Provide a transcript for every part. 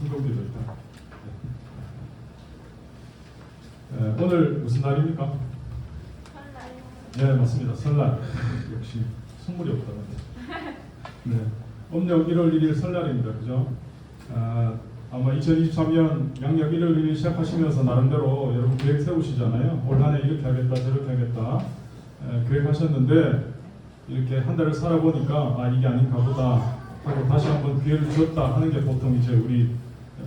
성경비도 있다. 오늘 무슨 날입니까? 설날. 네, 맞습니다. 설날. 역시 선물이 없다. 네, 음력 1월 1일 설날입니다. 그죠? 아마 2023년 양력 1월 1일 시작하시면서 나름대로 여러분 계획 세우시잖아요. 올 한 해 이렇게 하겠다, 저렇게 하겠다 계획하셨는데 이렇게 한 달을 살아보니까 이게 아닌가 보다 하고 다시 한번 기회를 주었다 하는 게 보통 이제 우리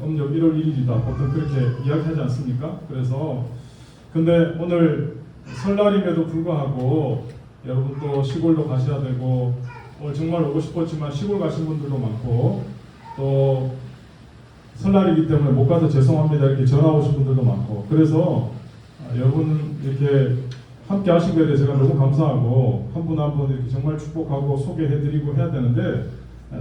음력 1월 1일이다 보통 그렇게 이야기하지 않습니까? 그래서 근데 오늘 설날임에도 불구하고 여러분 또 시골도 가셔야 되고 오늘 정말 오고 싶었지만 시골 가신 분들도 많고 또 설날이기 때문에 못 가서 죄송합니다 이렇게 전화 오신 분들도 많고 그래서 여러분 이렇게 함께 하신 거에 대해서 제가 너무 감사하고 한 분 한 분 이렇게 정말 축복하고 소개해드리고 해야 되는데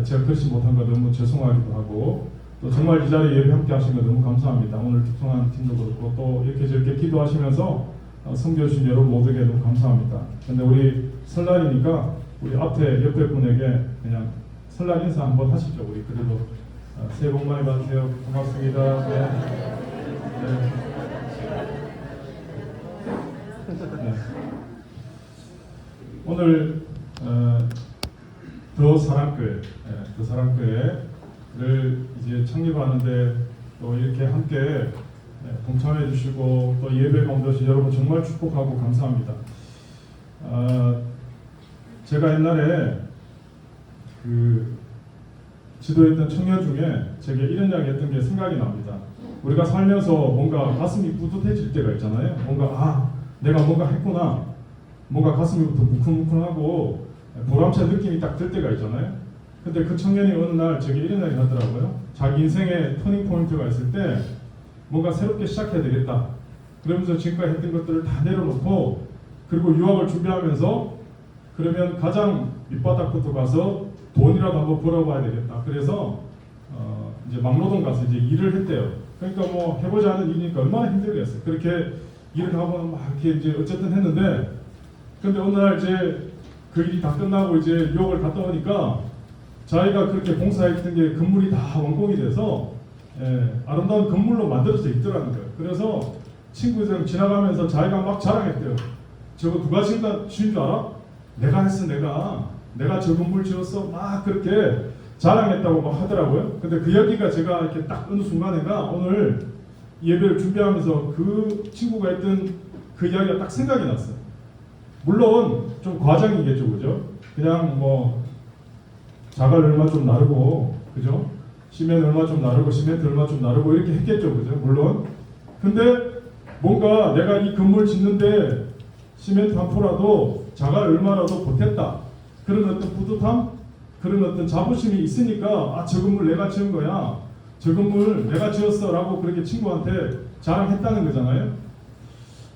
제가 그렇지 못한 거 너무 죄송하기도 하고 또 정말 이 자리에 예배 함께 하신 거 너무 감사합니다. 오늘 특성한 팀도 그렇고 또 이렇게 저렇게 기도하시면서 섬겨주신 여러분 모두에게 너무 감사합니다. 근데 우리 설날이니까 우리 앞에 옆에 분에게 그냥 설날 인사 한번 하시죠. 우리 그래도 새해 복 많이 받으세요. 고맙습니다. 네. 네. 오늘 더 사랑교회를 이제 창립하는데 또 이렇게 함께 동참해 주시고 또 예배 가운데 여러분 정말 축복하고 감사합니다. 제가 옛날에 그 지도했던 청년 중에 제게 이런 이야기 했던 게 생각이 납니다. 우리가 살면서 뭔가 가슴이 뿌듯해질 때가 있잖아요. 뭔가 내가 뭔가 했구나. 뭔가 가슴이부터 뭉클뭉클하고 보람찬 느낌이 딱 들 때가 있잖아요. 근데 그 청년이 어느 날 제게 이런 이야기 하더라고요. 자기 인생의 터닝 포인트가 있을 때 뭔가 새롭게 시작해야 되겠다. 그러면서 지금까지 했던 것들을 다 내려놓고 그리고 유학을 준비하면서 그러면 가장 밑바닥부터 가서 돈이라도 한번 벌어봐야 되겠다. 그래서 이제 막노동 가서 이제 일을 했대요. 그러니까 뭐 해보지 않은 일이니까 얼마나 힘들겠어요. 그렇게 일을 하고 막 이렇게 이제 어쨌든 했는데 근데 어느 날 이제 그 일이 다 끝나고 이제 유학을 갔다 오니까 자기가 그렇게 봉사했던 게 건물이 다 완공이 돼서 아름다운 건물로 만들어져 있더라는 거예요. 그래서 친구들 지나가면서 자기가 막 자랑했대요. 저거 누가 지은 줄 알아? 내가 했어. 내가 저 건물 지었어. 막 그렇게 자랑했다고 막 하더라고요. 근데 그 이야기가 제가 이렇게 딱 어느 순간에가 오늘 예배를 준비하면서 그 친구가 했던 그 이야기가 딱 생각이 났어요. 물론 좀 과장이겠죠, 그죠? 그냥 뭐 자갈 얼마 좀 나르고, 그죠? 시멘 얼마 좀 나르고, 시멘트 얼마 좀 나르고 이렇게 했겠죠, 그죠? 물론. 근데 뭔가 내가 이 건물 짓는데 시멘트 한 포라도 자갈 얼마라도 보탰다. 그런 어떤 뿌듯함, 그런 어떤 자부심이 있으니까 저 건물 내가 지은 거야. 저 건물 내가 지었어라고 그렇게 친구한테 자랑했다는 거잖아요.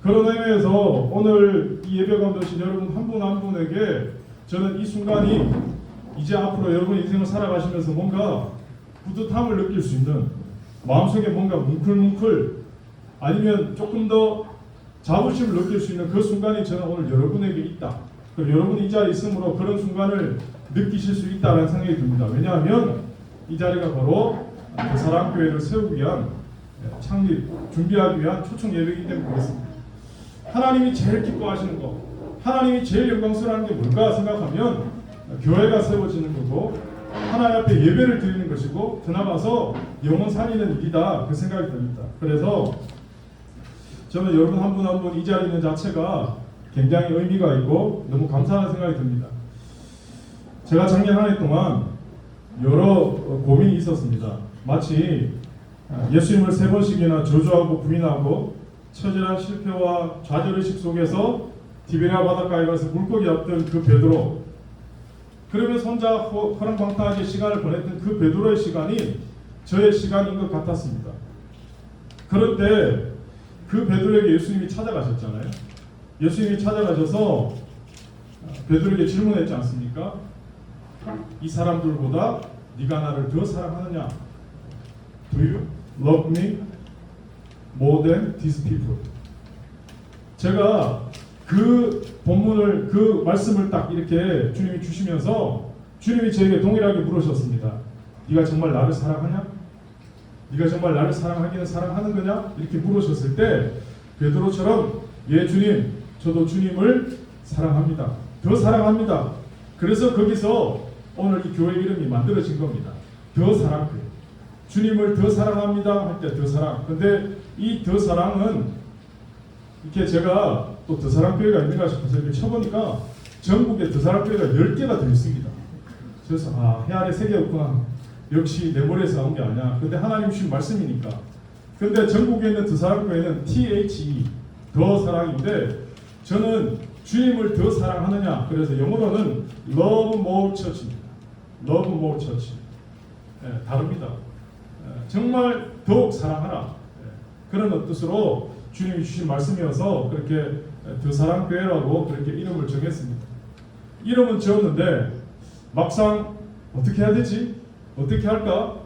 그런 의미에서 오늘 이 예배 가운데 오신 여러분 한 분 한 분에게 저는 이 순간이 이제 앞으로 여러분 인생을 살아가시면서 뭔가 뿌듯함을 느낄 수 있는 마음속에 뭔가 뭉클뭉클 아니면 조금 더 자부심을 느낄 수 있는 그 순간이 저는 오늘 여러분에게 있다. 그리고 여러분이 이 자리에 있으므로 그런 순간을 느끼실 수 있다는 생각이 듭니다. 왜냐하면 이 자리가 바로 그 사랑교회를 세우기 위한 창립, 준비하기 위한 초청 예배이기 때문에 그렇습니다. 하나님이 제일 기뻐하시는 것, 하나님이 제일 영광스러운 게 뭘까 생각하면 교회가 세워지는 거고 하나님 앞에 예배를 드리는 것이고 더 나아가서 영혼 살리는 일이다 그 생각이 듭니다. 그래서 저는 여러분 한 분 한 분 이 자리에 있는 자체가 굉장히 의미가 있고 너무 감사하는 생각이 듭니다. 제가 작년 한 해 동안 여러 고민이 있었습니다. 마치 예수님을 3번씩이나 저주하고 부인하고 처절한 실패와 좌절의식 속에서 디베랴 바닷가에 가서 물고기 잡던 그 베드로, 그러면서 혼자 허랑방탕하게 시간을 보냈던 그 베드로의 시간이 저의 시간인 것 같았습니다. 그런데 그 베드로에게 예수님이 찾아가셨잖아요. 예수님이 찾아가셔서 베드로에게 질문했지 않습니까? 이 사람들보다 네가 나를 더 사랑하느냐? Do you love me more than these people? 제가 그 본문을 그 말씀을 딱 이렇게 주님이 주시면서 주님이 저에게 동일하게 물으셨습니다. 네가 정말 나를 사랑하냐? 네가 정말 나를 사랑하기는 사랑하는 거냐? 이렇게 물으셨을 때 베드로처럼 예 주님, 저도 주님을 사랑합니다. 더 사랑합니다. 그래서 거기서 오늘 이 교회 이름이 만들어진 겁니다. 더 사랑교회. 주님을 더 사랑합니다 할 때 더 사랑. 근데 이 더 사랑은 이렇게 제가 또 더 사랑교회가 있는가 싶어서 이렇게 쳐보니까 전국에 더 사랑교회가 10개가 더 있습니다. 그래서 해 아래 3개였구나. 역시 내 머리에서 나온 게 아니야. 근데 하나님 주신 말씀이니까. 근데 전국에 있는 더 사랑교회는 THE 더 사랑인데 저는 주님을 더 사랑하느냐. 그래서 영어로는 Love More Church입니다. Love More Church. 다릅니다. 정말 더욱 사랑하라. 그런 뜻으로 주님이 주신 말씀이어서 그렇게 더 사랑교회라고 그렇게 이름을 정했습니다. 이름은 지었는데 막상 어떻게 해야 되지? 어떻게 할까?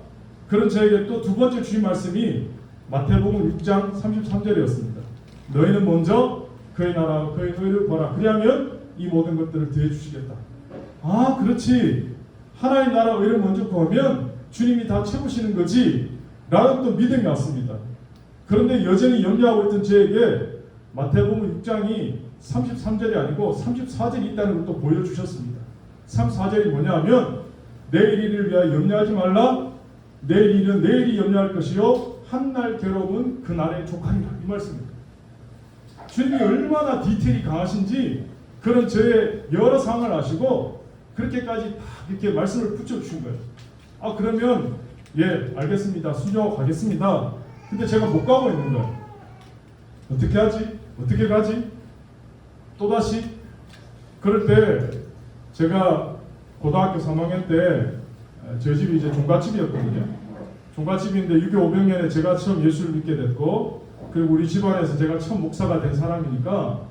그런 저에게 또 두 번째 주신 말씀이 마태복음 6장 33절이었습니다. 너희는 먼저 그의 나라와 그의 의를 구하라. 그리하면 이 모든 것들을 더해 주시겠다. 그렇지. 하나님 나라 의를 먼저 구하면 주님이 다 채우시는 거지. 라는 또 믿음이 왔습니다. 그런데 여전히 염려하고 있던 저에게 마태복음 6장이 33절이 아니고 34절이 있다는 걸 또 보여주셨습니다. 34절이 뭐냐 하면 내일 일을 위하여 염려하지 말라. 내일 일은 내일이 염려할 것이요 한날 괴로움은 그날에 족하리라. 이 말씀입니다. 주님이 얼마나 디테일이 강하신지 그런 저의 여러 상황을 아시고 그렇게까지 다 이렇게 말씀을 붙여주신 거예요. 그러면 예 알겠습니다. 순종하고 가겠습니다. 근데 제가 못 가고 있는 거예요. 어떻게 하지? 어떻게 가지? 또다시 그럴 때 제가 고등학교 3학년 때 저희 집이 이제 종갓집이었거든요. 종갓집인데 6.25 500년에 제가 처음 예수를 믿게 됐고 그리고 우리 집안에서 제가 처음 목사가 된 사람이니까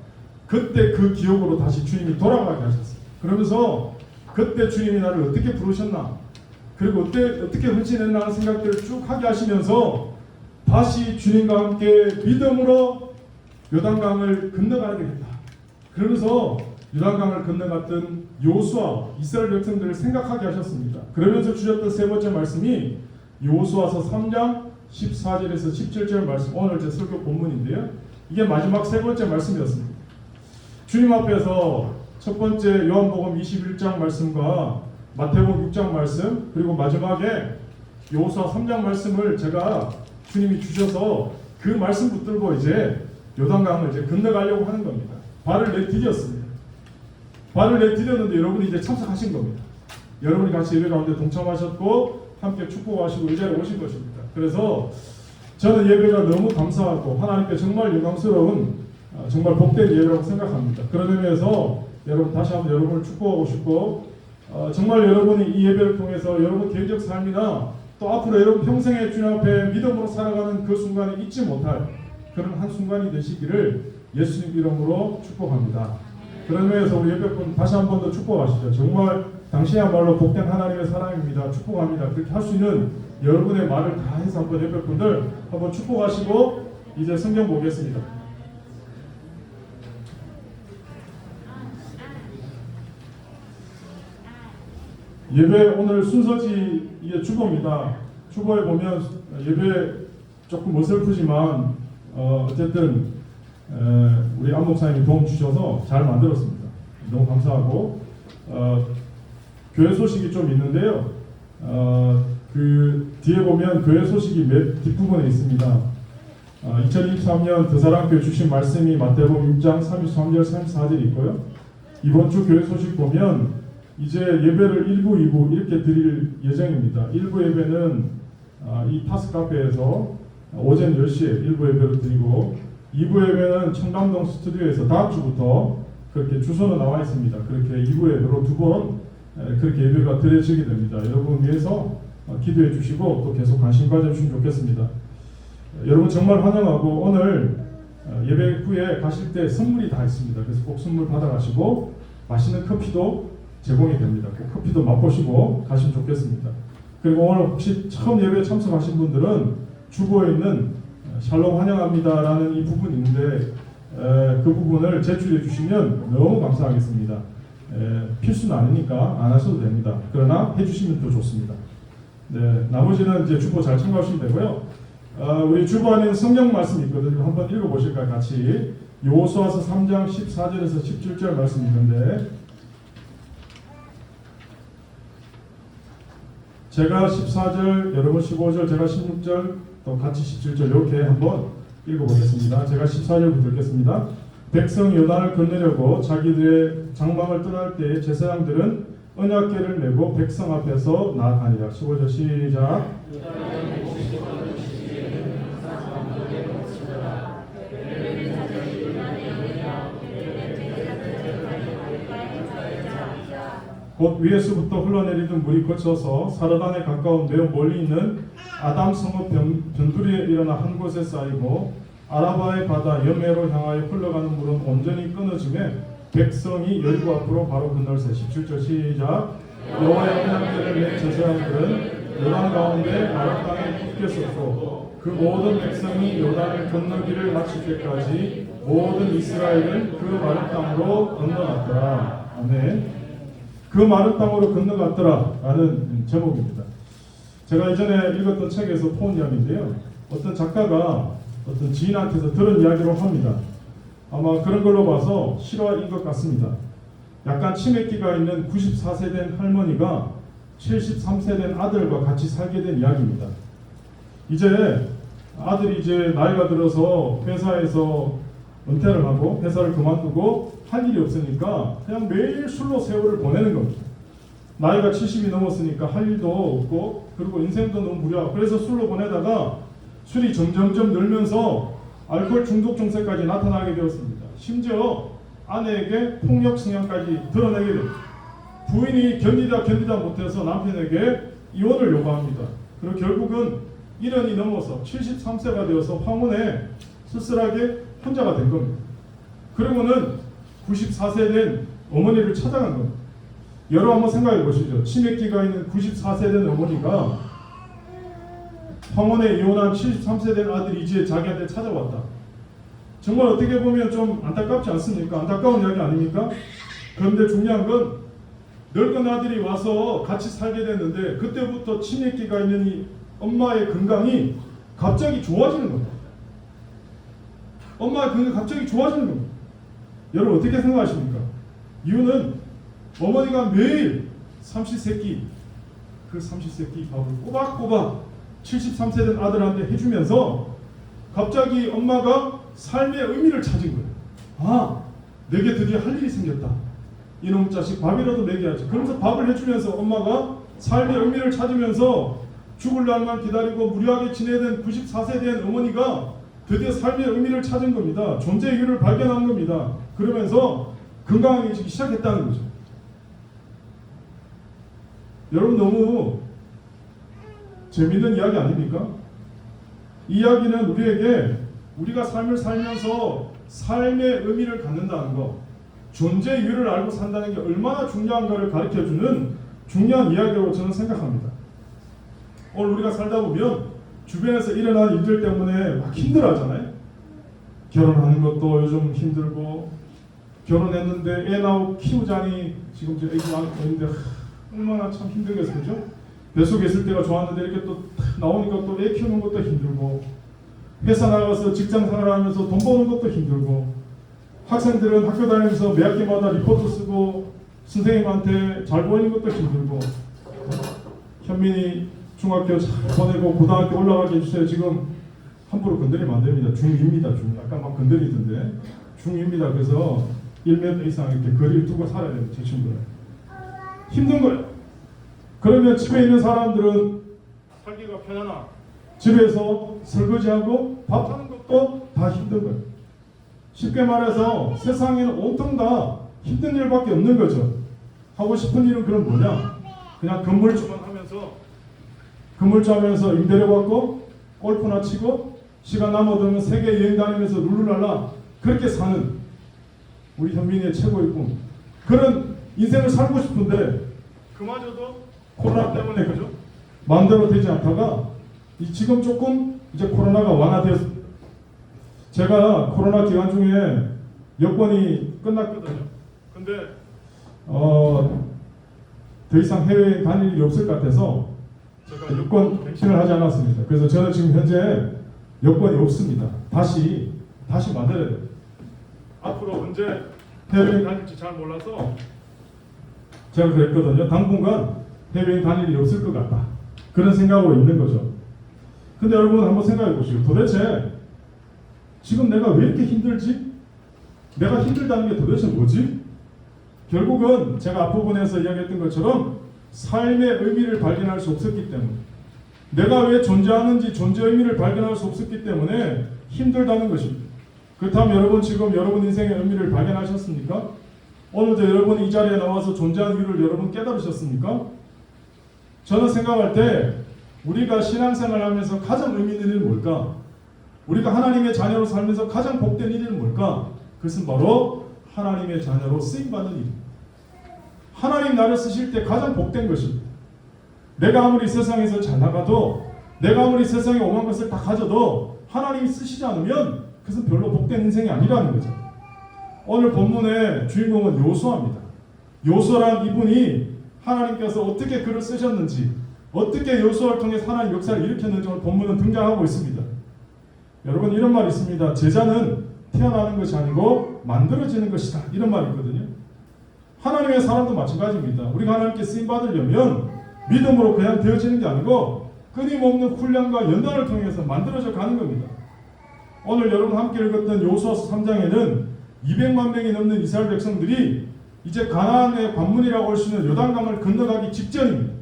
그때 그 기억으로 다시 주님이 돌아가게 하셨어요. 그러면서 그때 주님이 나를 어떻게 부르셨나 그리고 어떻게 헌신했나 하는 생각들을 쭉 하게 하시면서 다시 주님과 함께 믿음으로 요단강을 건너가게 됐다. 그러면서 요단강을 건너갔던 여호수아 이스라엘 백성들을 생각하게 하셨습니다. 그러면서 주셨던 세 번째 말씀이 여호수아서 3장 14절에서 17절 말씀, 오늘 제 설교 본문인데요. 이게 마지막 세 번째 말씀이었습니다. 주님 앞에서 첫 번째 요한복음 21장 말씀과 마태복음 6장 말씀 그리고 마지막에 여호수아 3장 말씀을 제가 주님이 주셔서 그 말씀 붙들고 이제 요단강을 이제 건너가려고 하는 겁니다. 발을 내디뎠습니다. 발을 내디뎠는데 여러분이 이제 참석하신 겁니다. 여러분이 같이 예배 가운데 동참하셨고 함께 축복하시고 이 자리에 오신 것입니다. 그래서 저는 예배가 너무 감사하고 하나님께 정말 영광스러운 정말 복된 예배라고 생각합니다. 그런 의미에서 여러분 다시 한번 여러분을 축복하고 싶고 정말 여러분이 이 예배를 통해서 여러분 개인적 삶이나 또 앞으로 여러분 평생의 주님 앞에 믿음으로 살아가는 그 순간을 잊지 못할 그런 한 순간이 되시기를 예수님 이름으로 축복합니다. 그런 의미에서 우리 예배분 다시 한 번 더 축복하시죠. 정말 당신이야말로 복된 하나님의 사랑입니다. 축복합니다. 그렇게 할 수 있는 여러분의 말을 다 해서 한번 예배분들 한번 축복하시고 이제 성경 보겠습니다. 예배 오늘 순서지 이게 주보입니다. 주보에 보면 예배 조금 어설프지만 어쨌든 우리 안 목사님이 도움 주셔서 잘 만들었습니다. 너무 감사하고 교회 소식이 좀 있는데요. 그 뒤에 보면 교회 소식이 맨 뒷부분에 있습니다. 2023년 더사랑교회 주신 말씀이 마태복음 6장 33절 34절이 있고요. 이번 주 교회 소식 보면 이제 예배를 1부, 2부 이렇게 드릴 예정입니다. 1부 예배는 이 파스 카페에서 오전 10시에 1부 예배를 드리고 2부 예배는 청담동 스튜디오에서 다음 주부터 그렇게 주소는 나와 있습니다. 그렇게 2부 예배로 2번 그렇게 예배가 드려지게 됩니다. 여러분 위해서 기도해 주시고 또 계속 관심 가져주시면 좋겠습니다. 여러분 정말 환영하고 오늘 예배 후에 가실 때 선물이 다 있습니다. 그래서 꼭 선물 받아가시고 맛있는 커피도 제공이 됩니다. 꼭 커피도 맛보시고 가시면 좋겠습니다. 그리고 오늘 혹시 처음 예배에 참석하신 분들은 주보에 있는 샬롬 환영합니다라는 이 부분이 있는데 그 부분을 제출해 주시면 너무 감사하겠습니다. 필수는 아니니까 안 하셔도 됩니다. 그러나 해주시면 더 좋습니다. 네, 나머지는 이제 주보 잘 참고하시면 되고요. 우리 주보 안에는 성경 말씀이 있거든요. 한번 읽어보실까요? 같이. 여호수아서 3장 14절에서 17절 말씀이 있는데, 제가 14절, 여러분 15절, 제가 16절, 또 같이 17절 이렇게 한번 읽어보겠습니다. 제가 14절부터 읽겠습니다. 백성이 요단을 건너려고 자기들의 장막을 떠날 때에 제사장들은 언약궤를 메고 백성 앞에서 나아가니라. 15절 시작. 곧 위에서부터 흘러내리던 물이 거쳐서 사르단에 가까운 매우 멀리 있는 아담 성읍 변두리에 일어나 한 곳에 쌓이고 아라바의 바다 여매로 향하여 흘러가는 물은 온전히 끊어지매 백성이 여리고 앞으로 바로 건널세. 17절 시작. 여호와의 언약궤를 맨 제사장들은 요단 가운데 마른 땅에 굳게 섰고 그 모든 백성이 요단을 건너기를 마칠 때까지 모든 이스라엘은 그 마른 땅으로 건너갔더라. 아멘. 그 마른 땅으로 건너갔더라 라는 제목입니다. 제가 이전에 읽었던 책에서 본 이야기인데요. 어떤 작가가 어떤 지인한테서 들은 이야기로 합니다. 아마 그런 걸로 봐서 실화인 것 같습니다. 약간 치매기가 있는 94세 된 할머니가 73세 된 아들과 같이 살게 된 이야기입니다. 이제 아들이 이제 나이가 들어서 회사에서 은퇴를 하고 회사를 그만두고 할 일이 없으니까 그냥 매일 술로 세월을 보내는 겁니다. 나이가 70이 넘었으니까 할 일도 없고 그리고 인생도 너무 무료하고 그래서 술로 보내다가 술이 점점점 늘면서 알코올 중독 증세까지 나타나게 되었습니다. 심지어 아내에게 폭력 성향까지 드러내게 됩니다. 부인이 견디다 못해서 남편에게 이혼을 요구합니다. 그리고 결국은 1년이 넘어서 73세가 되어서 황혼에 쓸쓸하게 혼자가 된 겁니다. 그러고는 94세 된 어머니를 찾아간 겁니다. 여러분 한번 생각해 보시죠. 치매기가 있는 94세 된 어머니가 황혼에 이혼한 73세 된 아들이 이제 자기한테 찾아왔다. 정말 어떻게 보면 좀 안타깝지 않습니까? 안타까운 이야기 아닙니까? 그런데 중요한 건 늙은 아들이 와서 같이 살게 됐는데 그때부터 치매기가 있는 이 엄마의 건강이 갑자기 좋아지는 겁니다. 엄마의 건강이 갑자기 좋아지는 겁니다. 여러분 어떻게 생각하십니까? 이유는 어머니가 매일 삼시세끼 그 삼시세끼 밥을 꼬박꼬박 73세 된 아들한테 해주면서 갑자기 엄마가 삶의 의미를 찾은 거예요. 아, 내게 드디어 할 일이 생겼다. 이놈 자식 밥이라도 먹여야지. 그러면서 밥을 해주면서 엄마가 삶의 의미를 찾으면서 죽을 날만 기다리고 무료하게 지내던 94세 된 어머니가 드디어 삶의 의미를 찾은 겁니다. 존재의 이유를 발견한 겁니다. 그러면서 건강해지기 시작했다는 거죠. 여러분 너무 재밌는 이야기 아닙니까? 이 이야기는 우리에게 우리가 삶을 살면서 삶의 의미를 갖는다는 것, 존재의 이유를 알고 산다는 게 얼마나 중요한가를 가르쳐주는 중요한 이야기라고 저는 생각합니다. 오늘 우리가 살다 보면 주변에서 일어나는 일들 때문에 막 힘들어하잖아요. 결혼하는 것도 요즘 힘들고 결혼했는데 애 나오고 키우자니 지금 저 애기 낳았는데 얼마나 참 힘들겠어요. 그죠? 뱃속에 있을 때가 좋았는데 이렇게 또 나오니까 또 애 키우는 것도 힘들고 회사 나가서 직장 생활하면서 돈 버는 것도 힘들고 학생들은 학교 다니면서 매 학기마다 리포트 쓰고 선생님한테 잘 보이는 것도 힘들고 현민이 중학교 잘 보내고 고등학교 올라가게 해주세요. 지금 함부로 건드리면 안 됩니다. 중2입니다. 중. 약간 막 건드리던데 중2입니다. 그래서 1m 이상 이렇게 거리를 두고 살아야 돼요. 제 친구는. 힘든 거예요. 그러면 집에 있는 사람들은 살기가 편하나 집에서 설거지하고 밥하는 것도 다 힘든 거예요. 쉽게 말해서 세상에는 온통 다 힘든 일밖에 없는 거죠. 하고 싶은 일은 그럼 뭐냐? 그냥 건물주만 하면서 임대료 받고 골프나 치고 시간 남아들면 세계 여행 다니면서 룰루랄라 그렇게 사는 우리 현민이의 최고의 꿈. 그런 인생을 살고 싶은데 그마저도 코로나 때문에 그죠? 마음대로 되지 않다가 지금 조금 이제 코로나가 완화되었습니다. 제가 코로나 기간 중에 여권이 끝났거든요. 근데 더 이상 해외에 다닐 일이 없을 것 같아서 제가 여권 갱신을 하지 않았습니다. 그래서 저는 지금 현재 여권이 없습니다. 다시 만들어야 돼요. 앞으로 언제 해외여행 다닐지 잘 몰라서 제가 그랬거든요. 당분간 해외여행 다닐 일이 없을 것 같다. 그런 생각으로 있는 거죠. 근데 여러분 한번 생각해 보시고, 도대체 지금 내가 왜 이렇게 힘들지? 내가 힘들다는 게 도대체 뭐지? 결국은 제가 앞부분에서 이야기했던 것처럼 삶의 의미를 발견할 수 없었기 때문에, 내가 왜 존재하는지 존재의 의미를 발견할 수 없었기 때문에 힘들다는 것입니다. 그렇다면 여러분 지금 여러분 인생의 의미를 발견하셨습니까? 오늘도 여러분이 이 자리에 나와서 존재하는 이유를 여러분 깨달으셨습니까? 저는 생각할 때 우리가 신앙생활을 하면서 가장 의미 있는 일은 뭘까? 우리가 하나님의 자녀로 살면서 가장 복된 일은 뭘까? 그것은 바로 하나님의 자녀로 쓰임받는 일입니다. 하나님 나를 쓰실 때 가장 복된 것입니다. 내가 아무리 세상에서 잘 나가도, 내가 아무리 세상에 오만 것을 다 가져도 하나님이 쓰시지 않으면 그것은 별로 복된 인생이 아니라는 거죠. 오늘 본문의 주인공은 요수아입니다. 요수아란 이분이 하나님께서 어떻게 그를 쓰셨는지, 어떻게 요수아를 통해 하나님 역사를 일으켰는지 오늘 본문은 등장하고 있습니다. 여러분 이런 말이 있습니다. 제자는 태어나는 것이 아니고 만들어지는 것이다. 이런 말이 있거든요. 하나님의 사람도 마찬가지입니다. 우리가 하나님께 쓰임받으려면 믿음으로 그냥 되어지는 게 아니고 끊임없는 훈련과 연단을 통해서 만들어져 가는 겁니다. 오늘 여러분 함께 읽었던 여호수아서 3장에는 200만 명이 넘는 이스라엘 백성들이 이제 가나안의 관문이라고 할 수 있는 요단강을 건너가기 직전입니다.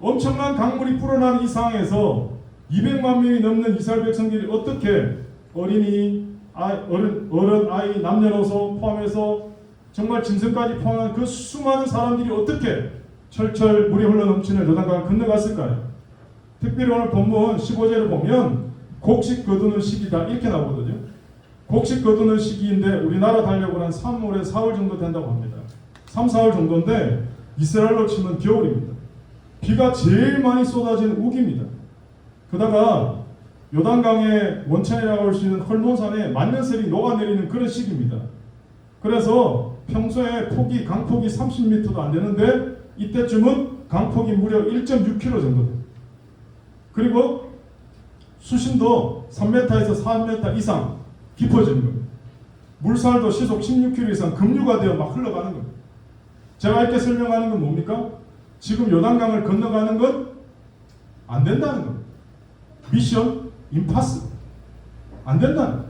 엄청난 강물이 불어나는 이 상황에서 200만 명이 넘는 이스라엘 백성들이 어떻게 어린이, 어른, 아이, 남녀노소 포함해서 정말 짐승까지 포함한 그 수많은 사람들이 어떻게 철철 물이 흘러넘치는 요단강을 건너갔을까요? 특별히 오늘 본문 15절을 보면 곡식 거두는 시기다 이렇게 나오거든요. 곡식 거두는 시기인데 우리나라 달력으로 한 3월에 4월 정도 된다고 합니다. 3, 4월 정도인데 이스라엘로 치면 겨울입니다. 비가 제일 많이 쏟아지는 우기입니다. 그러다가 요단강의 원천이라고 할 수 있는 헐몬산에 만년설이 녹아내리는 그런 시기입니다. 그래서 평소에 강폭이 30m도 안 되는데 이때쯤은 강폭이 무려 1.6km 정도 됩니다. 그리고 수심도 3m에서 4m 이상 깊어지는 겁니다. 물살도 시속 16km 이상 급류가 되어 막 흘러가는 겁니다. 제가 이렇게 설명하는 건 뭡니까? 지금 요단강을 건너가는 건 안 된다는 겁니다. 미션 임파서블. 안 된다는 겁니다.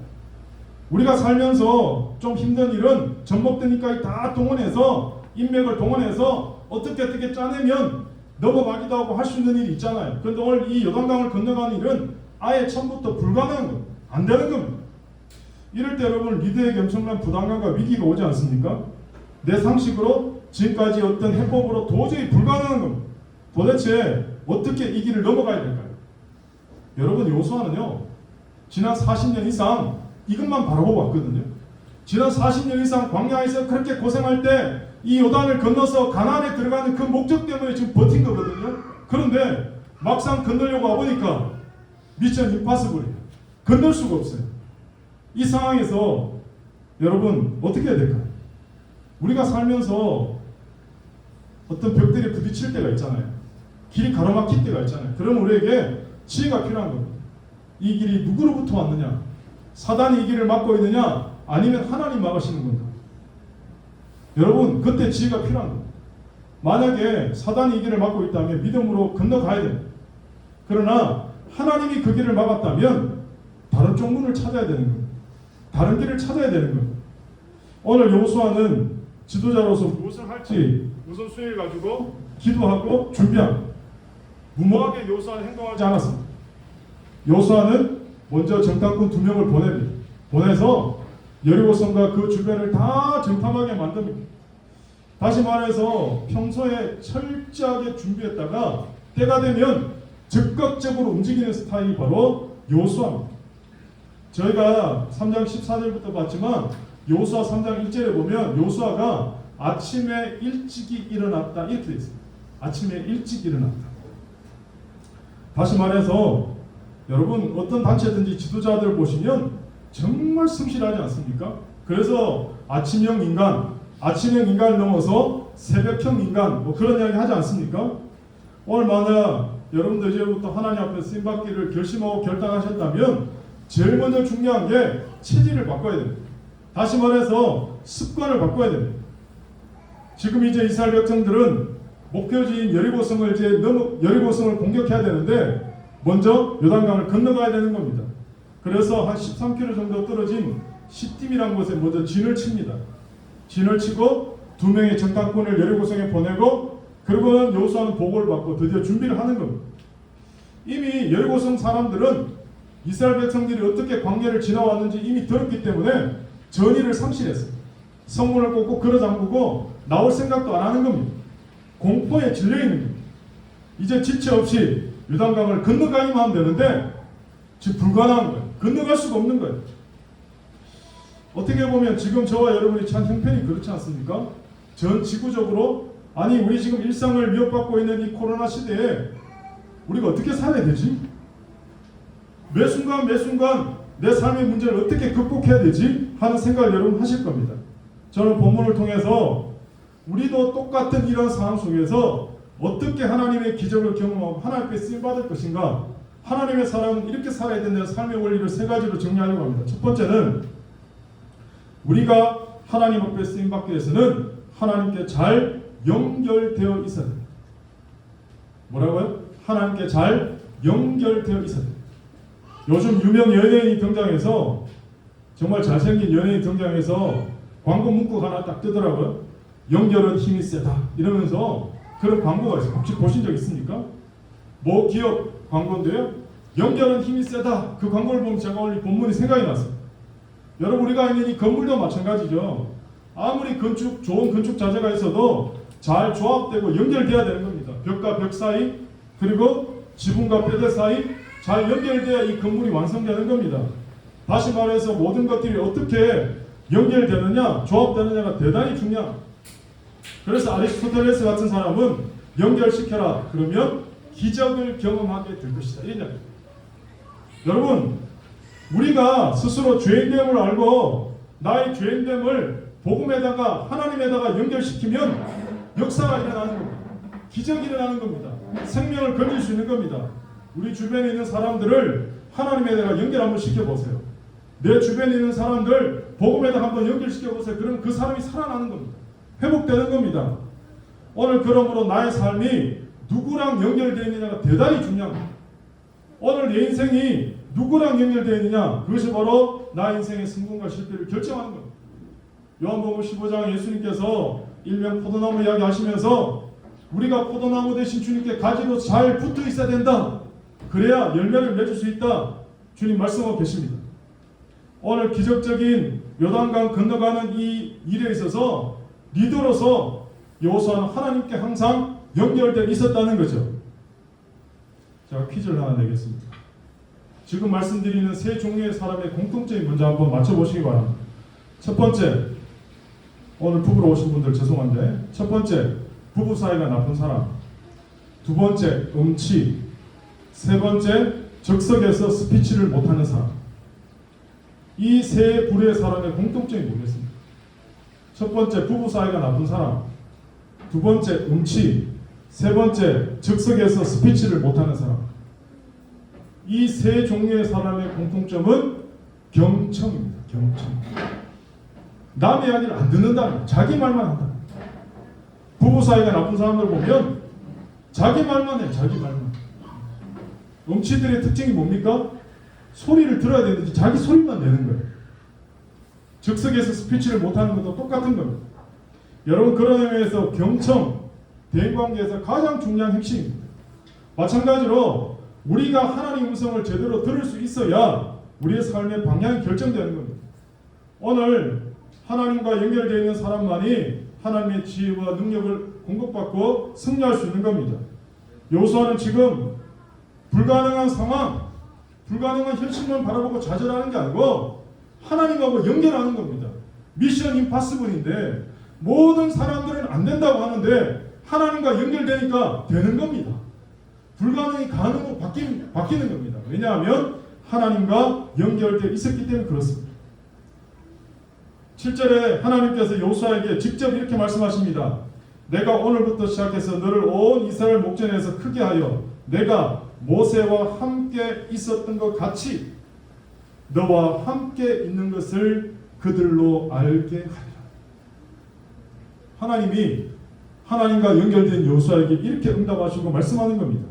우리가 살면서 좀 힘든 일은 전복되니까 다 동원해서 인맥을 동원해서 어떻게 짜내면 넘어가기도 하고 할 수 있는 일이 있잖아요. 그런데 오늘 이 요단강을 건너가는 일은 아예 처음부터 불가능한 겁니다. 안 되는 겁니다. 이럴 때 여러분 리더에게 엄청난 부담감과 위기가 오지 않습니까? 내 상식으로 지금까지 어떤 해법으로 도저히 불가능한 겁니다. 도대체 어떻게 이 길을 넘어가야 될까요? 여러분 여호수아는요 지난 40년 이상 이것만 바라보고 왔거든요. 지난 40년 이상 광야에서 그렇게 고생할 때 이 요단을 건너서 가나안에 들어가는 그 목적 때문에 지금 버틴 거거든요. 그런데 막상 건너려고 와보니까 미션 임파서블이에요. 건널 수가 없어요. 이 상황에서 여러분 어떻게 해야 될까요? 우리가 살면서 어떤 벽들이 부딪힐 때가 있잖아요. 길이 가로막힐 때가 있잖아요. 그럼 우리에게 지혜가 필요한 겁니다. 이 길이 누구로부터 왔느냐? 사단이 이 길을 막고 있느냐? 아니면 하나님 막으시는 건가? 여러분 그때 지혜가 필요한 겁니다. 만약에 사단이 이 길을 막고 있다면 믿음으로 건너가야 됩니다. 그러나 하나님이 그 길을 막았다면 다른 쪽문을 찾아야 되는 겁니다. 다른 길을 찾아야 되는 겁니다. 오늘 여호수아는 지도자로서 무엇을 할지 우선순위를 가지고 기도하고 준비합니다. 무모하게 여호수아는 행동하지 않았습니다. 여호수아는 먼저 정탐꾼 2명을 보냅니다. 보내서 여리고성과 그 주변을 다 정탐하게 만듭니다. 다시 말해서 평소에 철저하게 준비했다가 때가 되면 적극적으로 움직이는 스타일이 바로 여호수아입니다. 저희가 3장 14절부터 봤지만 여호수아 3장 1절에 보면 여호수아가 아침에 일찍이 일어났다 이렇게 되어 있습니다. 아침에 일찍 일어났다. 다시 말해서 여러분 어떤 단체든지 지도자들을 보시면 정말 성실하지 않습니까? 그래서 아침형 인간을 넘어서 새벽형 인간 뭐 그런 이야기 하지 않습니까? 오늘 만약 여러분들 이제부터 하나님 앞에 쓰임받기를 결심하고 결단하셨다면 제일 먼저 중요한 게 체질을 바꿔야 됩니다. 다시 말해서 습관을 바꿔야 됩니다. 지금 이제 이스라엘 백성들은 목표지인 여리고성을 공격해야 되는데 먼저 요단강을 건너가야 되는 겁니다. 그래서 한 13km 정도 떨어진 시딤이라는 곳에 먼저 진을 칩니다. 진을 치고 2명의 정탐꾼을 여리고성에 보내고 그리고는 여호수아는 보고를 받고 드디어 준비를 하는 겁니다. 이미 여리고성 사람들은 이스라엘 백성들이 어떻게 광야를 지나왔는지 이미 들었기 때문에 전의를 상실했어요. 성문을 꼭꼭 걸어 잠그고 나올 생각도 안 하는 겁니다. 공포에 질려 있는 겁니다. 이제 지체 없이 요단강을 건너가기만 하면 되는데 지금 불가능한 거예요. 건너갈 수가 없는 거예요. 어떻게 보면 지금 저와 여러분이 찬 형편이 그렇지 않습니까? 전 지구적으로 아니 우리 지금 일상을 위협받고 있는 이 코로나 시대에 우리가 어떻게 살아야 되지? 매 순간 내 삶의 문제를 어떻게 극복해야 되지? 하는 생각을 여러분 하실 겁니다. 저는 본문을 통해서 우리도 똑같은 이런 상황 속에서 어떻게 하나님의 기적을 경험하고 하나님께 쓰임받을 것인가, 하나님의 사람은 이렇게 살아야 된다는 삶의 원리를 3가지로 정리하려고 합니다. 첫 번째는 우리가 하나님 앞에 쓰임받기 위해서는 하나님께 잘 연결되어 있어야 됩니다. 뭐라고요? 하나님께 잘 연결되어 있어야 됩니다. 요즘 유명 연예인이 등장해서 정말 잘생긴 연예인이 등장해서 광고 문구가 하나 딱 뜨더라고요. 연결은 힘이 세다 이러면서 그런 광고가 있어요. 혹시 보신 적 있습니까? 뭐 기업 광고인데요. 연결은 힘이 세다. 그 광고를 보면 제가 오늘 본문이 생각이 났어요. 여러분 우리가 있는 이 건물도 마찬가지죠. 아무리 좋은 건축 자재가 있어도 잘 조합되고 연결돼야 되는 겁니다. 벽과 벽 사이 그리고 지붕과 뼈대 사이 잘 연결돼야 이 건물이 완성되는 겁니다. 다시 말해서 모든 것들이 어떻게 연결되느냐, 조합되느냐가 대단히 중요합니다. 그래서 아리스토텔레스 같은 사람은 연결시켜라. 그러면 기적을 경험하게 될 것이다. 이런 이야기입니다. 여러분, 우리가 스스로 죄인됨을 알고 나의 죄인됨을 복음에다가 하나님에다가 연결시키면 역사가 일어나는 겁니다. 기적이 일어나는 겁니다. 생명을 건질 수 있는 겁니다. 우리 주변에 있는 사람들을 하나님에다가 연결 한번 시켜보세요. 내 주변에 있는 사람들 복음에다가 한번 연결시켜보세요. 그러면 그 사람이 살아나는 겁니다. 회복되는 겁니다. 오늘 그러므로 나의 삶이 누구랑 연결되어 있느냐가 대단히 중요합니다. 오늘 내 인생이 누구랑 연결되어 있느냐, 그것이 바로 나의 인생의 성공과 실패를 결정하는 겁니다. 요한복음 15장 예수님께서 일명 포도나무 이야기 하시면서 우리가 포도나무 대신 주님께 가지로 잘 붙어 있어야 된다. 그래야 열매를 맺을 수 있다. 주님 말씀하고 계십니다. 오늘 기적적인 요단강 건너가는 이 일에 있어서 리더로서 여호수아는 하나님께 항상 연결되어 있었다는 거죠. 제가 퀴즈를 하나 내겠습니다. 지금 말씀드리는 3 종류의 사람의 공통점이 뭔지 한번 맞춰보시기 바랍니다. 첫 번째, 오늘 부부로 오신 분들 죄송한데, 첫 번째, 부부 사이가 나쁜 사람. 두 번째, 음치. 세 번째, 적석에서 스피치를 못하는 사람. 이 3 부류의 사람의 공통점이 뭐겠습니까? 첫 번째, 부부 사이가 나쁜 사람. 두 번째, 음치. 세 번째, 적석에서 스피치를 못하는 사람. 이 3 종류의 사람의 공통점은 경청입니다. 경청. 남의 이야기를 안 듣는다는, 자기 말만 한다. 부부 사이가 나쁜 사람들 보면 자기 말만 해. 자기 말만. 음치들의 특징이 뭡니까? 소리를 들어야 되는데 자기 소리만 내는 거예요. 적석에서 스피치를 못하는 것도 똑같은 겁니다. 여러분, 그런 의미에서 경청, 대인관계에서 가장 중요한 핵심입니다. 마찬가지로 우리가 하나님 음성을 제대로 들을 수 있어야 우리의 삶의 방향이 결정되는 겁니다. 오늘 하나님과 연결되어 있는 사람만이 하나님의 지혜와 능력을 공급받고 승리할 수 있는 겁니다. 여호수아는 지금 불가능한 상황, 불가능한 현실만 바라보고 좌절하는 게 아니고 하나님하고 연결하는 겁니다. 미션 임파서블인데 모든 사람들은 안 된다고 하는데 하나님과 연결되니까 되는 겁니다. 불가능이 가능으로 바뀌는 겁니다. 왜냐하면 하나님과 연결되어 있었기 때문에 그렇습니다. 7절에 하나님께서 여호수아에게 직접 이렇게 말씀하십니다. 내가 오늘부터 시작해서 너를 온 이스라엘 목전에서 크게 하여 내가 모세와 함께 있었던 것 같이 너와 함께 있는 것을 그들로 알게 하리라. 하나님이 하나님과 연결된 여호수아에게 이렇게 응답하시고 말씀하는 겁니다.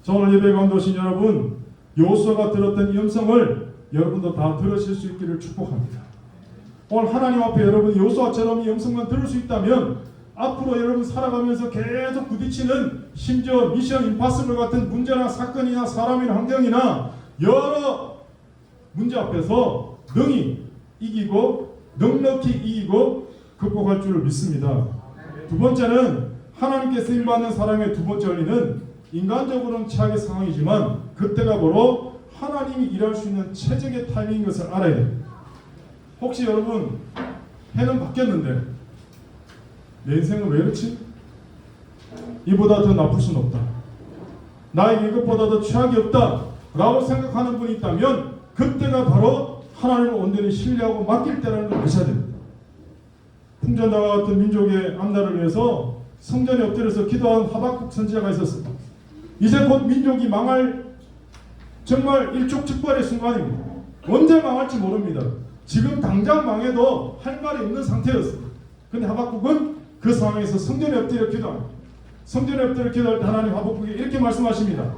저 오늘 예배 가운데 오신 여러분, 여호수아가 들었던 이 음성을 여러분도 다 들으실 수 있기를 축복합니다. 오늘 하나님 앞에 여러분 여호수아처럼 이 음성만 들을 수 있다면 앞으로 여러분 살아가면서 계속 부딪히는 심지어 미션 임파서블 같은 문제나 사건이나 사람이나 환경이나 여러 문제 앞에서 능히 이기고 넉넉히 이기고 극복할 줄을 믿습니다. 두 번째는 하나님께 쓰임받는 사람의 두 번째 원리는 인간적으로는 최악의 상황이지만 그때가 바로 하나님이 일할 수 있는 최적의 타이밍인 것을 알아야 됩니다. 혹시 여러분 해는 바뀌었는데 내 인생은 왜 이렇지? 이보다 더 나쁠 수는 없다. 나에게 이것보다 더 최악이 없다 라고 생각하는 분이 있다면 그때가 바로 하나님을 온전히 신뢰하고 맡길 때라는 걸 아셔야 됩니다. 풍전자와 같은 민족의 앞날을 위해서 성전에 엎드려서 기도한 하박국 선지자가 있었습니다. 이제 곧 민족이 망할 정말 일촉즉발의 순간입니다. 언제 망할지 모릅니다. 지금 당장 망해도 할 말이 없는 상태였습니다. 그런데 하박국은 그 상황에서 성전에 엎드려 기도합니다. 성전에 엎드려 기도할 때 하나님 하박국에게 이렇게 말씀하십니다.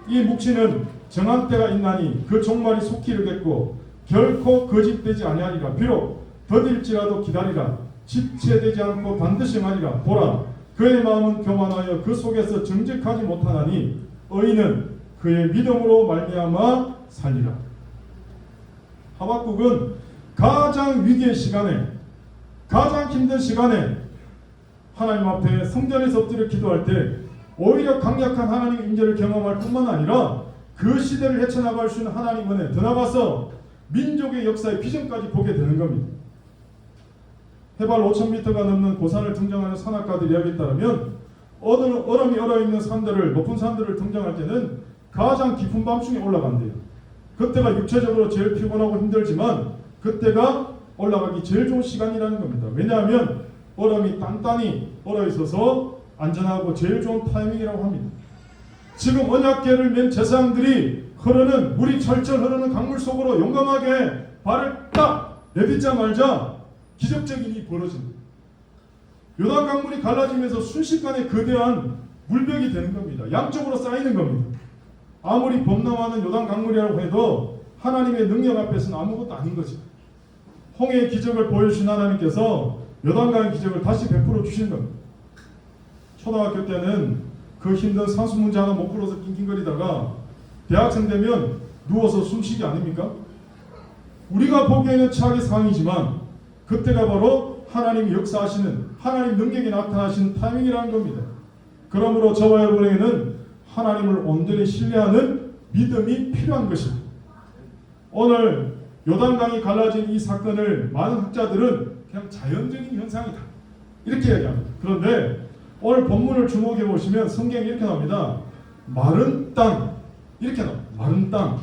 이 묵시는 정한 때가 있나니 그 종말이 속히 이르겠고 결코 거짓되지 아니하리라. 비록 더딜지라도 기다리라. 지체되지 않고 반드시 말이라. 보라, 그의 마음은 교만하여 그 속에서 정직하지 못하나니 의인은 그의 믿음으로 말미암아 살리라. 하박국은 가장 위기의 시간에, 가장 힘든 시간에 하나님 앞에 성전에서 엎드려 기도할 때 오히려 강력한 하나님의 인재를 경험할 뿐만 아니라 그 시대를 헤쳐나갈 수 있는 하나님 은혜, 더 나아가서 민족의 역사의 비전까지 보게 되는 겁니다. 해발 5,000m가 넘는 고산을 등정하는 산악가들 이야기에 따르면 얼음이 얼어있는 산들을, 높은 산들을 등정할 때는 가장 깊은 밤중에 올라간대요. 그때가 육체적으로 제일 피곤하고 힘들지만 그때가 올라가기 제일 좋은 시간이라는 겁니다. 왜냐하면 얼음이 단단히 얼어있어서 안전하고 제일 좋은 타이밍이라고 합니다. 지금 언약궤를 맨 제사장들이 흐르는 물이 철철 흐르는 강물 속으로 용감하게 발을 딱 내딛자마자 기적적인 일이 벌어집니다. 요단 강물이 갈라지면서 순식간에 거대한 물벽이 되는 겁니다. 양쪽으로 쌓이는 겁니다. 아무리 범람하는 요단 강물이라고 해도 하나님의 능력 앞에서는 아무것도 아닌 거죠. 홍해의 기적을 보여주신 하나님께서 요단강의 기적을 다시 베풀어 주신 겁니다. 초등학교 때는 그 힘든 산수 문제 하나 못 풀어서 낑낑거리다가 대학생 되면 누워서 숨쉬기 아닙니까? 우리가 보기에는 최악의 상황이지만 그때가 바로 하나님이 역사하시는, 하나님 능력이 나타나시는 타이밍이라는 겁니다. 그러므로 저와 여러분에게는 하나님을 온전히 신뢰하는 믿음이 필요한 것입니다. 오늘 요단강이 갈라진 이 사건을 많은 학자들은 그냥 자연적인 현상이다 이렇게 얘기합니다. 그런데 오늘 본문을 주목해 보시면 성경에 이렇게 나옵니다. 마른 땅 이렇게 나옵니다. 마른 땅.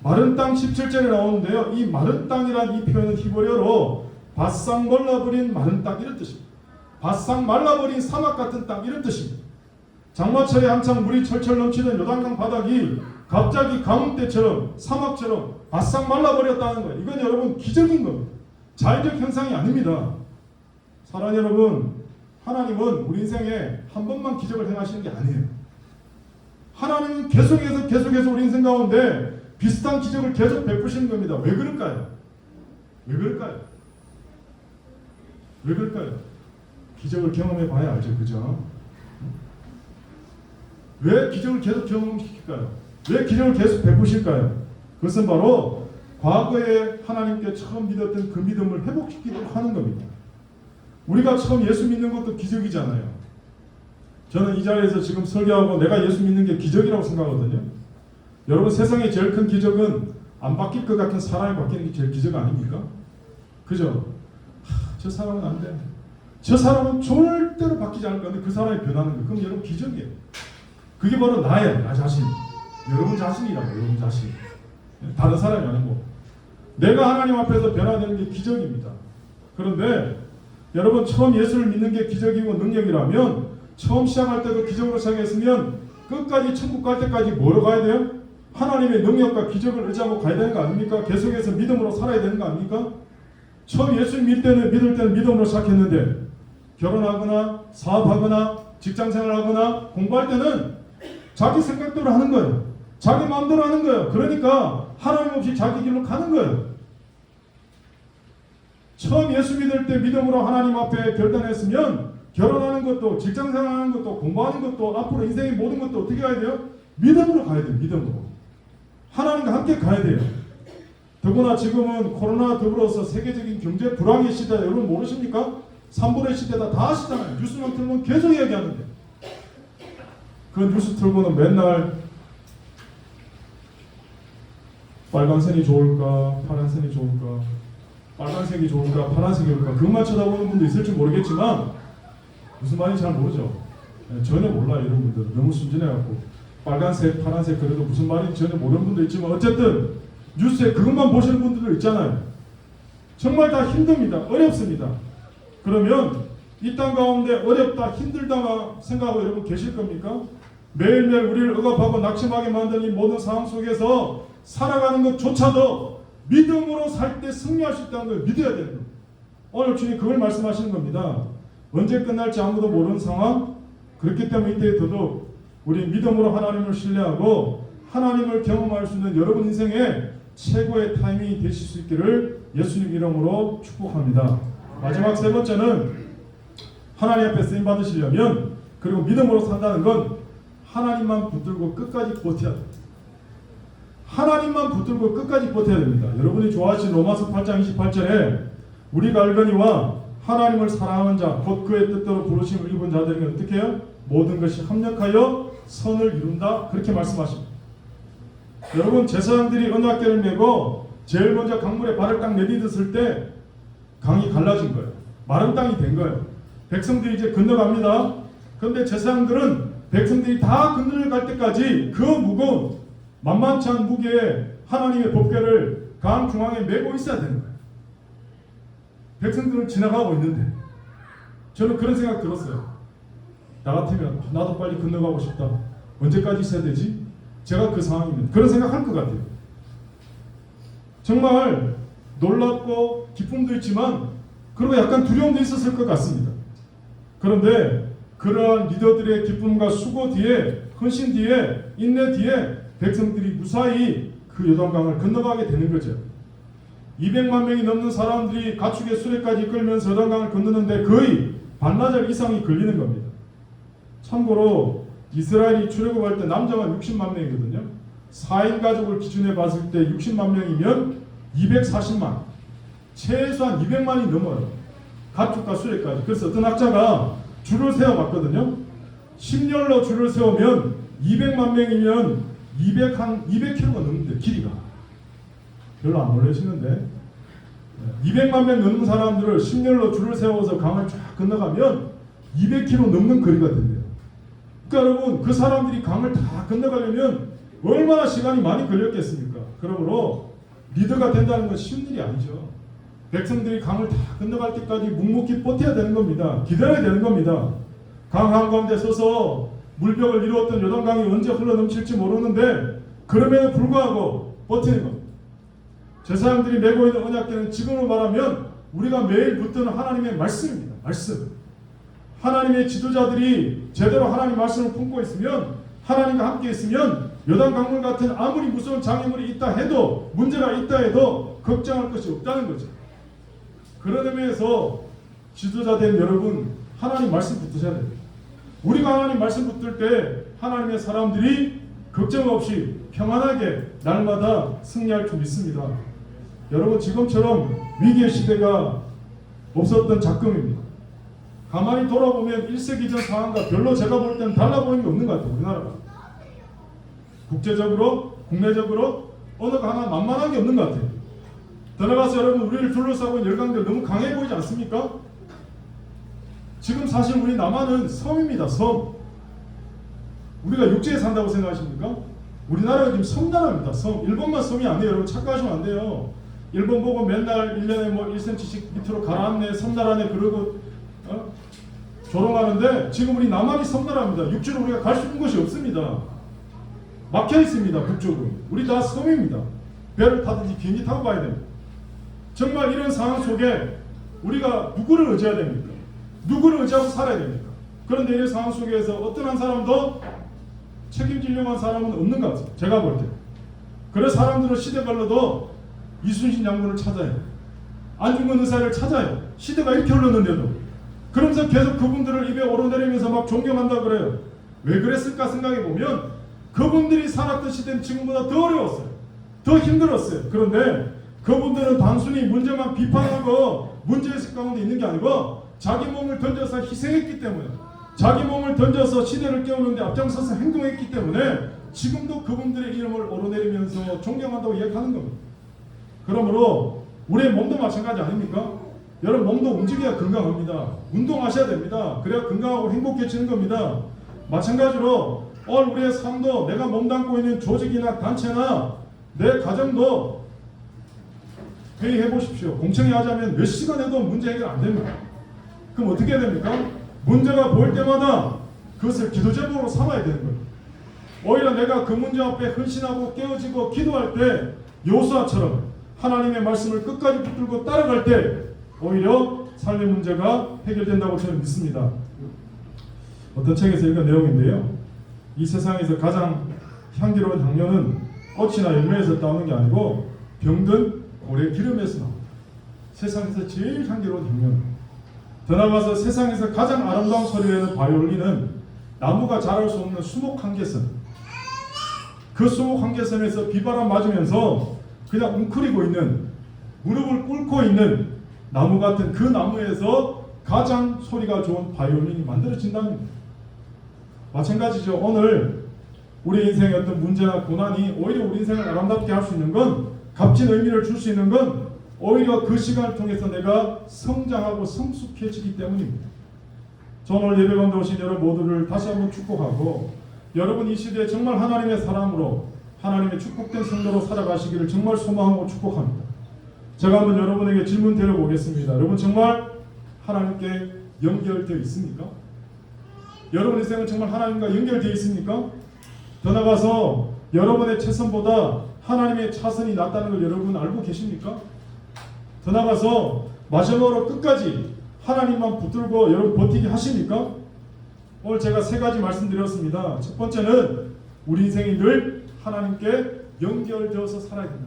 마른 땅 17절에 나오는데요. 이 마른 땅이란 이 표현은 히브리어로 바싹 말라버린 마른 땅 이런 뜻입니다. 바싹 말라버린 사막 같은 땅 이런 뜻입니다. 장마철에 한창 물이 철철 넘치는 요단강 바닥이 갑자기 가뭄 때처럼 사막처럼 바싹 말라버렸다는 거예요. 이건 여러분 기적인 겁니다. 자연적 현상이 아닙니다. 사랑하는 여러분, 하나님은 우리 인생에 한 번만 기적을 행하시는 게 아니에요. 하나님은 계속해서 우리 인생 가운데 비슷한 기적을 계속 베푸시는 겁니다. 왜 그럴까요? 왜 그럴까요? 왜 그럴까요? 기적을 경험해 봐야 알죠. 그죠? 왜 기적을 계속 경험시킬까요? 왜 기적을 계속 베푸실까요? 그것은 바로 과거에 하나님께 처음 믿었던 그 믿음을 회복시키도록 하는 겁니다. 우리가 처음 예수 믿는 것도 기적이잖아요. 저는 이 자리에서 지금 설교하고 내가 예수 믿는 게 기적이라고 생각하거든요. 여러분, 세상에 제일 큰 기적은 안 바뀔 것 같은 사람이 바뀌는 게 제일 기적 아닙니까? 그죠? 저 사람은 안 돼. 저 사람은 절대로 바뀌지 않을 건데 그 사람이 변하는 거예요. 그럼 여러분 기적이에요. 그게 바로 나예요. 나 자신. 여러분 자신이라고. 여러분 자신. 다른 사람이 아니고. 내가 하나님 앞에서 변화되는 게 기적입니다. 그런데 여러분 처음 예수를 믿는 게 기적이고 능력이라면 처음 시작할 때도 기적으로 시작했으면 끝까지 천국 갈 때까지 뭐로 가야 돼요? 하나님의 능력과 기적을 의지하고 가야 되는 거 아닙니까? 계속해서 믿음으로 살아야 되는 거 아닙니까? 처음 예수 믿을 때는 믿음으로 시작했는데 결혼하거나 사업하거나 직장생활하거나 공부할 때는 자기 생각대로 하는 거예요. 자기 마음대로 하는 거예요. 그러니까 하나님 없이 자기 길로 가는 거예요. 처음 예수 믿을 때 믿음으로 하나님 앞에 결단했으면 결혼하는 것도 직장생활하는 것도 공부하는 것도 앞으로 인생의 모든 것도 어떻게 가야 돼요? 믿음으로 가야 돼요. 믿음으로. 하나님과 함께 가야 돼요. 더구나 지금은 코로나 더불어서 세계적인 경제 불황의 시대 여러분 모르십니까? 3분의 시대다 다 아시잖아요. 뉴스만 틀면 계속 얘기하는데 그 뉴스 틀고는 맨날 빨간색이 좋을까 파란색이 좋을까 빨간색이 좋을까 파란색이 좋을까 그것만 쳐다보는 분도 있을지 모르겠지만 무슨 말인지 잘 모르죠. 전혀 몰라요. 이런 분들 너무 순진해갖고 빨간색 파란색 그래도 무슨 말인지 전혀 모르는 분도 있지만 어쨌든 뉴스에 그것만 보시는 분들도 있잖아요. 정말 다 힘듭니다. 어렵습니다. 그러면 이 땅 가운데 어렵다 힘들다 생각하고 여러분 계실 겁니까? 매일매일 우리를 억압하고 낙심하게 만든 이 모든 상황 속에서 살아가는 것조차도 믿음으로 살 때 승리할 수 있다는 걸 믿어야 되는 겁니다. 오늘 주님 그걸 말씀하시는 겁니다. 언제 끝날지 아무도 모르는 상황. 그렇기 때문에 이때 더더욱 우리 믿음으로 하나님을 신뢰하고 하나님을 경험할 수 있는 여러분 인생의 최고의 타이밍이 되실 수 있기를 예수님 이름으로 축복합니다. 마지막 세 번째는 하나님 앞에 쓰임 받으시려면 그리고 믿음으로 산다는 건 하나님만 붙들고 끝까지 버텨야 됩니다. 하나님만 붙들고 끝까지 버텨야 됩니다. 여러분이 좋아하시는 로마서 8장 28절에 우리가 알거니와 하나님을 사랑하는 자 곧 그의 뜻대로 부르심을 입은 자들에게 어떻게 해요? 모든 것이 합력하여 선을 이룬다 그렇게 말씀하십니다. 여러분 제사장들이 언약궤를 메고 제일 먼저 강물에 발을 딱 내딛었을 때 강이 갈라진 거예요. 마른 땅이 된 거예요. 백성들이 이제 건너갑니다. 그런데 제사장들은 백성들이 다 건너갈 때까지 그 무거운 만만치 않은 무게에 하나님의 법궤를 강 중앙에 메고 있어야 되는 거예요. 백성들은 지나가고 있는데 저는 그런 생각 들었어요. 나 같으면 나도 빨리 건너가고 싶다. 언제까지 있어야 되지? 제가 그 상황이면 그런 생각할 것 같아요. 정말 놀랍고 기쁨도 있지만 그리고 약간 두려움도 있었을 것 같습니다. 그런데 그러한 리더들의 기쁨과 수고 뒤에 헌신 뒤에 인내 뒤에 백성들이 무사히 그 요단강을 건너가게 되는 거죠. 200만 명이 넘는 사람들이 가축의 수레까지 이끌면서 요단강을 건너는데 거의 반나절 이상이 걸리는 겁니다. 참고로 이스라엘이 출애굽할 때 남자가 60만 명이거든요. 4인 가족을 기준에 봤을 때 60만 명이면 240만 최소한 200만이 넘어요. 가축과 수레까지. 그래서 어떤 학자가 줄을 세워봤거든요. 10년로 줄을 세우면 200만 명이면 200km가 넘는데 길이가 별로 안 놀라시는데 200만 명 넘는 사람들을 10년로 줄을 세워서 강을 쫙 건너가면 200km 넘는 거리가 된대요. 그러니까 여러분 그 사람들이 강을 다 건너가려면 얼마나 시간이 많이 걸렸겠습니까? 그러므로 리더가 된다는 건 쉬운 일이 아니죠. 백성들이 강을 다 건너갈 때까지 묵묵히 버텨야 되는 겁니다. 기다려야 되는 겁니다. 강 한가운데 서서 물벽을 이루었던 요단강이 언제 흘러넘칠지 모르는데 그럼에도 불구하고 버티는 겁니다. 제사장들이 메고 있는 언약궤는 지금으로 말하면 우리가 매일 붙드는 하나님의 말씀입니다. 말씀. 하나님의 지도자들이 제대로 하나님 말씀을 품고 있으면 하나님과 함께 있으면 요단강물 같은 아무리 무서운 장애물이 있다 해도 문제가 있다 해도 걱정할 것이 없다는 거죠. 그런 의미에서 지도자 된 여러분 하나님 말씀 붙으셔야 됩니다. 우리가 하나님 말씀 붙들 때 하나님의 사람들이 걱정 없이 평안하게 날마다 승리할 줄 믿습니다. 여러분 지금처럼 위기의 시대가 없었던 작금입니다. 가만히 돌아보면 1세기 전 상황과 별로 제가 볼 때는 달라 보이는 게 없는 것 같아요. 우리나라가 국제적으로 국내적으로 언어가 하나 만만한 게 없는 것 같아요. 더 나가서 여러분 우리를 둘러싸고 있는 열강들 너무 강해 보이지 않습니까? 지금 사실 우리 남한은 섬입니다. 섬. 우리가 육지에 산다고 생각하십니까? 우리나라가 지금 섬나라입니다. 섬. 일본만 섬이 아니에요. 여러분 착각하시면 안 돼요. 일본 보고 맨날 1년에 뭐 1cm씩 밑으로 가라앉네 섬나라네 그러고 조롱하는데 지금 우리 남한이 섬나라입니다. 육지로 우리가 갈 수 있는 곳이 없습니다. 막혀 있습니다. 북쪽은. 우리 다 섬입니다. 배를 타든지 비행기 타고 가야 됩니다. 정말 이런 상황 속에 우리가 누구를 의지해야 됩니까? 누구를 의지하고 살아야 됩니까? 그런데 이런 상황 속에서 어떤 한 사람도 책임지려고 한 사람은 없는 것 같아요. 제가 볼 때. 그래서 사람들은 시대별로도 이순신 장군을 찾아요. 안중근 의사를 찾아요. 시대가 이렇게 흘렀는데도. 그러면서 계속 그분들을 입에 오르내리면서 막 존경한다 그래요. 왜 그랬을까 생각해 보면 그분들이 살았던 시대는 지금보다 더 어려웠어요. 더 힘들었어요. 그런데 그분들은 단순히 문제만 비판하고 문제의식 가운데 있는 게 아니고 자기 몸을 던져서 희생했기 때문에, 자기 몸을 던져서 시대를 깨우는데 앞장서서 행동했기 때문에 지금도 그분들의 이름을 오르내리면서 존경한다고 이야기하는 겁니다. 그러므로 우리의 몸도 마찬가지 아닙니까? 여러분, 몸도 움직여야 건강합니다. 운동하셔야 됩니다. 그래야 건강하고 행복해지는 겁니다. 마찬가지로 오늘 우리의 삶도 내가 몸담고 있는 조직이나 단체나 내 가정도 회의해 보십시오. 공청회 하자면 몇 시간 해도 문제 해결 안 됩니다. 그럼 어떻게 해야 됩니까? 문제가 보일 때마다 그것을 기도 제목으로 삼아야 되는 거예요. 오히려 내가 그 문제 앞에 헌신하고 깨어지고 기도할 때 요수아처럼 하나님의 말씀을 끝까지 붙들고 따라갈 때 오히려 삶의 문제가 해결된다고 저는 믿습니다. 어떤 책에서 읽은 내용인데요. 이 세상에서 가장 향기로운 향료는 꽃이나 열매에서 따오는 게 아니고 병든 고래 기름에서 나옵니다. 세상에서 제일 향기로운 향료는. 더 나아가서 세상에서 가장 아름다운 소리를 내는 바이올린은 나무가 자랄 수 없는 수목 한계선. 그 수목 한계선에서 비바람 맞으면서 그냥 웅크리고 있는, 무릎을 꿇고 있는 나무 같은 그 나무에서 가장 소리가 좋은 바이올린이 만들어진다는 겁니다. 마찬가지죠. 오늘 우리 인생의 어떤 문제나 고난이 오히려 우리 인생을 아름답게 할 수 있는 건, 값진 의미를 줄 수 있는 건 오히려 그 시간을 통해서 내가 성장하고 성숙해지기 때문입니다. 저는 오늘 예배 가운데 오신 여러분 모두를 다시 한번 축복하고, 여러분 이 시대에 정말 하나님의 사람으로, 하나님의 축복된 성도로 살아가시기를 정말 소망하고 축복합니다. 제가 한번 여러분에게 질문 드려보겠습니다. 여러분 정말 하나님께 연결되어 있습니까? 여러분 인생은 정말 하나님과 연결되어 있습니까? 더 나아가서 여러분의 최선보다 하나님의 차선이 낫다는 걸 여러분 알고 계십니까? 더 나아가서 마지막으로 끝까지 하나님만 붙들고 여러분 버티기 하십니까? 오늘 제가 세 가지 말씀드렸습니다. 첫 번째는 우리 인생이 늘 하나님께 연결되어서 살아야 된다.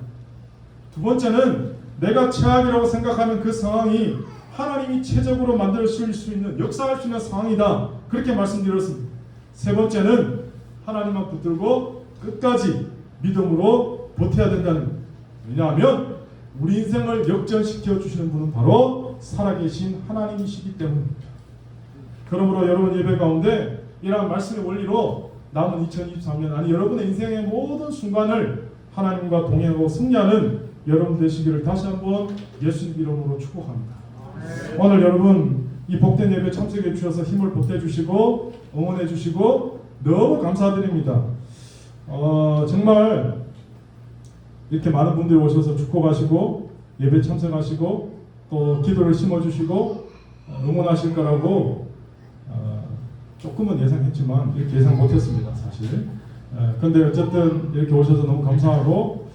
두 번째는 내가 최악이라고 생각하는 그 상황이 하나님이 최적으로 만들어줄 수 있는, 역사할 수 있는 상황이다. 그렇게 말씀드렸습니다. 세 번째는 하나님만 붙들고 끝까지 믿음으로 버텨야 된다는 겁니다. 왜냐하면 우리 인생을 역전시켜 주시는 분은 바로 살아계신 하나님이시기 때문입니다. 그러므로 여러분 예배 가운데 이러한 말씀의 원리로 남은 2023년, 아니 여러분의 인생의 모든 순간을 하나님과 동행하고 승리하는 여러분 되시기를 다시 한번 예수님 이름으로 축복합니다. 오늘 여러분 이 복된 예배 참석해 주셔서 힘을 보태주시고 응원해 주시고 너무 감사드립니다. 정말 이렇게 많은 분들이 오셔서 축복하시고 예배 참석하시고 또 기도를 심어주시고 응원하실 거라고 조금은 예상했지만 이렇게 예상 못했습니다, 사실. 근데 어쨌든 이렇게 오셔서 너무 감사하고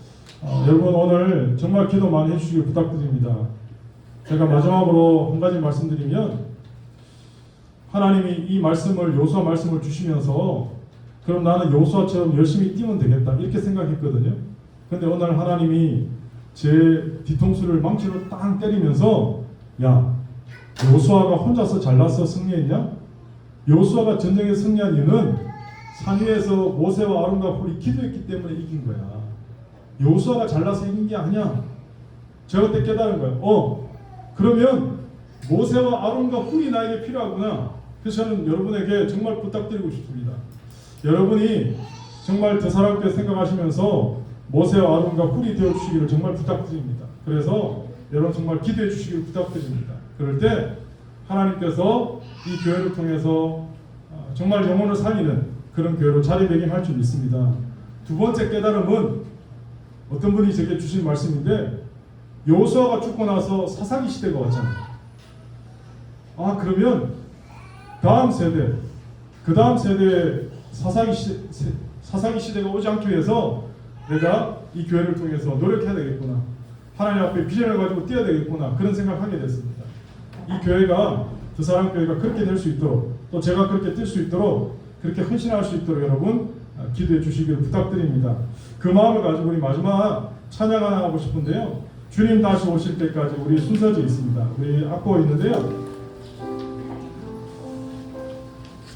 여러분 오늘 정말 기도 많이 해주시길 부탁드립니다. 제가 마지막으로 한 가지 말씀드리면, 하나님이 이 말씀을, 요수아 말씀을 주시면서 그럼 나는 요수아처럼 열심히 뛰면 되겠다 이렇게 생각했거든요. 근데 오늘 하나님이 제 뒤통수를 망치로 땅 때리면서, 야, 요수아가 혼자서 잘나서 승리했냐? 요수아가 전쟁에 승리한 이유는 산 위에서 모세와 아론과 홀이 기도했기 때문에 이긴 거야. 요수아가 잘나서 이긴 게 아니야. 제가 그때 깨달은 거예요. 그러면 모세와 아론과 홀이 나에게 필요하구나. 그래서 저는 여러분에게 정말 부탁드리고 싶습니다. 여러분이 정말 더사롭게 생각하시면서 모세와 아론과 홀이 되어주시기를 정말 부탁드립니다. 그래서 여러분 정말 기도해 주시기를 부탁드립니다. 그럴 때 하나님께서 이 교회를 통해서 정말 영혼을 살리는 그런 교회로 자리매김할 줄 믿습니다. 두 번째 깨달음은 어떤 분이 제게 주신 말씀인데, 요수아가 죽고 나서 사사기 시대가 왔잖아요. 그러면 다음 세대, 그 다음 세대의 사사기 시대가 오지 않기 위해서 내가 이 교회를 통해서 노력해야 되겠구나. 하나님 앞에 비전을 가지고 뛰어야 되겠구나. 그런 생각하게 됐습니다. 이 교회가 드사랑교회가 그렇게 될 수 있도록, 또 제가 그렇게 뛸 수 있도록, 그렇게 헌신할 수 있도록 여러분 기도해 주시기를 부탁드립니다. 그 마음을 가지고 우리 마지막 찬양 하나 하고 싶은데요. 주님 다시 오실 때까지 우리 순서지 있습니다. 우리 악보 있는데요.